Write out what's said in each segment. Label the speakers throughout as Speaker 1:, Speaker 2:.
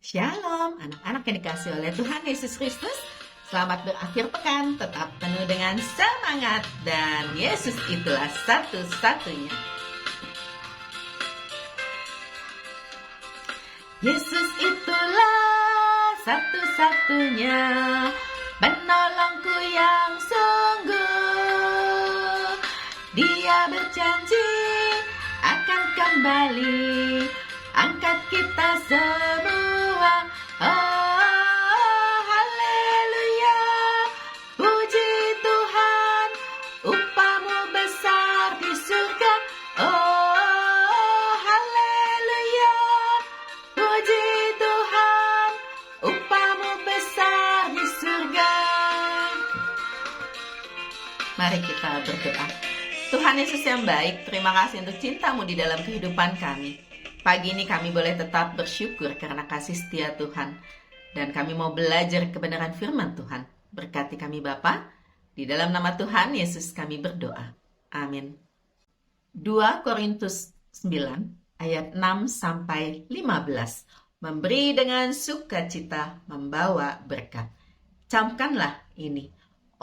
Speaker 1: Shalom, anak-anak yang dikasih oleh Tuhan Yesus Kristus. Selamat berakhir pekan, tetap penuh dengan semangat. Dan Yesus itulah satu-satunya. Yesus itulah satu-satunya penolongku yang sungguh. Dia berjanji akan kembali angkat kita semua. Oh, haleluya, puji Tuhan, upahmu besar di surga. Oh, haleluya, puji Tuhan, upahmu besar di surga. Mari kita berdoa. Tuhan Yesus yang baik, terima kasih untuk cintamu di dalam kehidupan kami. Pagi ini kami boleh tetap bersyukur karena kasih setia Tuhan. Dan kami mau belajar kebenaran firman Tuhan. Berkati kami Bapa, di dalam nama Tuhan Yesus kami berdoa. Amin. 2 Korintus 9 ayat 6-15. Memberi dengan sukacita membawa berkat. Camkanlah ini.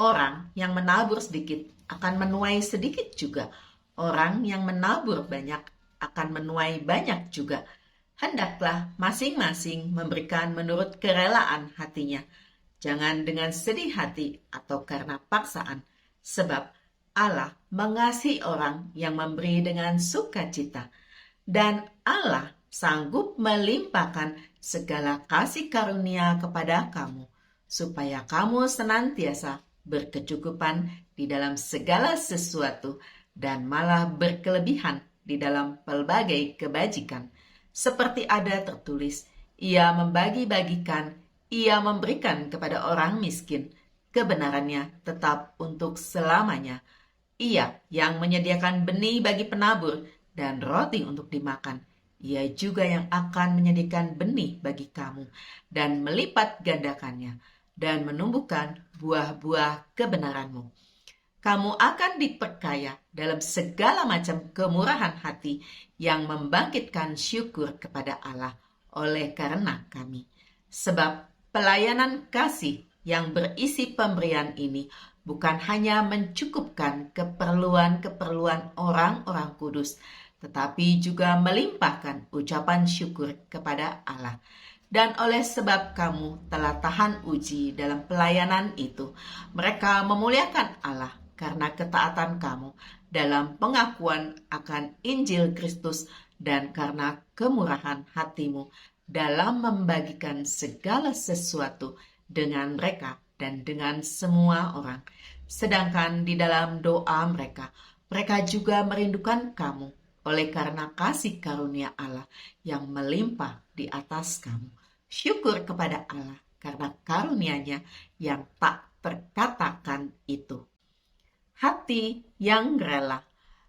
Speaker 1: Orang yang menabur sedikit akan menuai sedikit juga. Orang yang menabur banyak akan menuai banyak juga. Hendaklah masing-masing memberikan menurut kerelaan hatinya. Jangan dengan sedih hati atau karena paksaan. Sebab Allah mengasihi orang yang memberi dengan sukacita. Dan Allah sanggup melimpahkan segala kasih karunia kepada kamu, supaya kamu senantiasa berkecukupan di dalam segala sesuatu dan malah berkelebihan di dalam pelbagai kebajikan. Seperti ada tertulis, ia membagi-bagikan, ia memberikan kepada orang miskin, kebenarannya tetap untuk selamanya. Ia yang menyediakan benih bagi penabur dan roti untuk dimakan. Ia juga yang akan menyediakan benih bagi kamu dan melipat gandakannya dan menumbuhkan buah-buah kebenaranmu. Kamu akan diperkaya dalam segala macam kemurahan hati yang membangkitkan syukur kepada Allah oleh karena kami. Sebab pelayanan kasih yang berisi pemberian ini bukan hanya mencukupkan keperluan-keperluan orang-orang kudus, tetapi juga melimpahkan ucapan syukur kepada Allah. Dan oleh sebab kamu telah tahan uji dalam pelayanan itu, mereka memuliakan Allah karena ketaatan kamu dalam pengakuan akan Injil Kristus dan karena kemurahan hatimu dalam membagikan segala sesuatu dengan mereka dan dengan semua orang. Sedangkan di dalam doa mereka juga merindukan kamu oleh karena kasih karunia Allah yang melimpah di atas kamu. Syukur kepada Allah karena karunia-Nya yang tak terkatakan itu. Hati yang rela.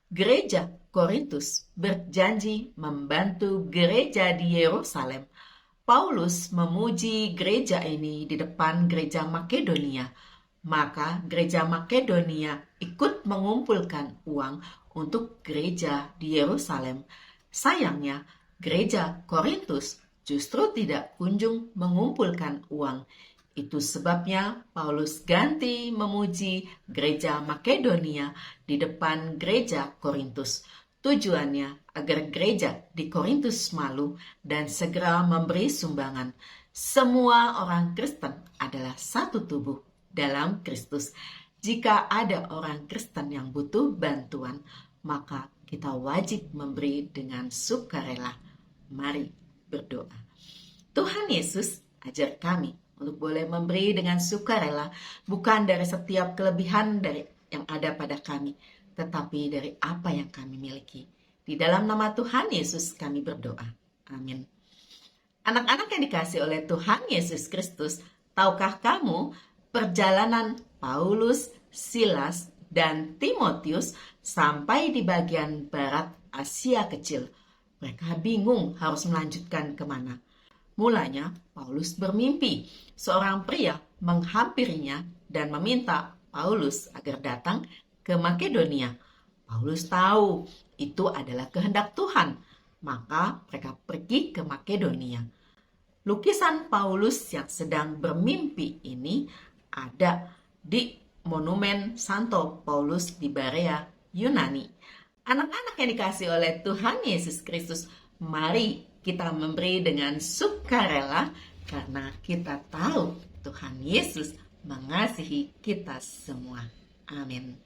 Speaker 1: Gereja Korintus berjanji membantu gereja di Yerusalem. Paulus memuji gereja ini di depan gereja Makedonia. Maka gereja Makedonia ikut mengumpulkan uang untuk gereja di Yerusalem. Sayangnya, gereja Korintus justru tidak kunjung mengumpulkan uang. Itu sebabnya Paulus ganti memuji gereja Makedonia di depan gereja Korintus. Tujuannya agar gereja di Korintus malu dan segera memberi sumbangan. Semua orang Kristen adalah satu tubuh dalam Kristus. Jika ada orang Kristen yang butuh bantuan, maka kita wajib memberi dengan sukarela. Mari berdoa. Tuhan Yesus, ajar kami untuk boleh memberi dengan sukarela, bukan dari setiap kelebihan dari yang ada pada kami, tetapi dari apa yang kami miliki. Di dalam nama Tuhan Yesus kami berdoa. Amin. Anak-anak yang dikasih oleh Tuhan Yesus Kristus, tahukah kamu perjalanan Paulus, Silas, dan Timotius sampai di bagian barat Asia Kecil? Mereka bingung harus melanjutkan kemana. Mulanya, Paulus bermimpi. Seorang pria menghampirinya dan meminta Paulus agar datang ke Makedonia. Paulus tahu itu adalah kehendak Tuhan. Maka mereka pergi ke Makedonia. Lukisan Paulus yang sedang bermimpi ini ada di Monumen Santo Paulus di Barea, Yunani. Anak-anak yang dikasih oleh Tuhan Yesus Kristus, mari kita memberi dengan sukarela karena kita tahu Tuhan Yesus mengasihi kita semua. Amin.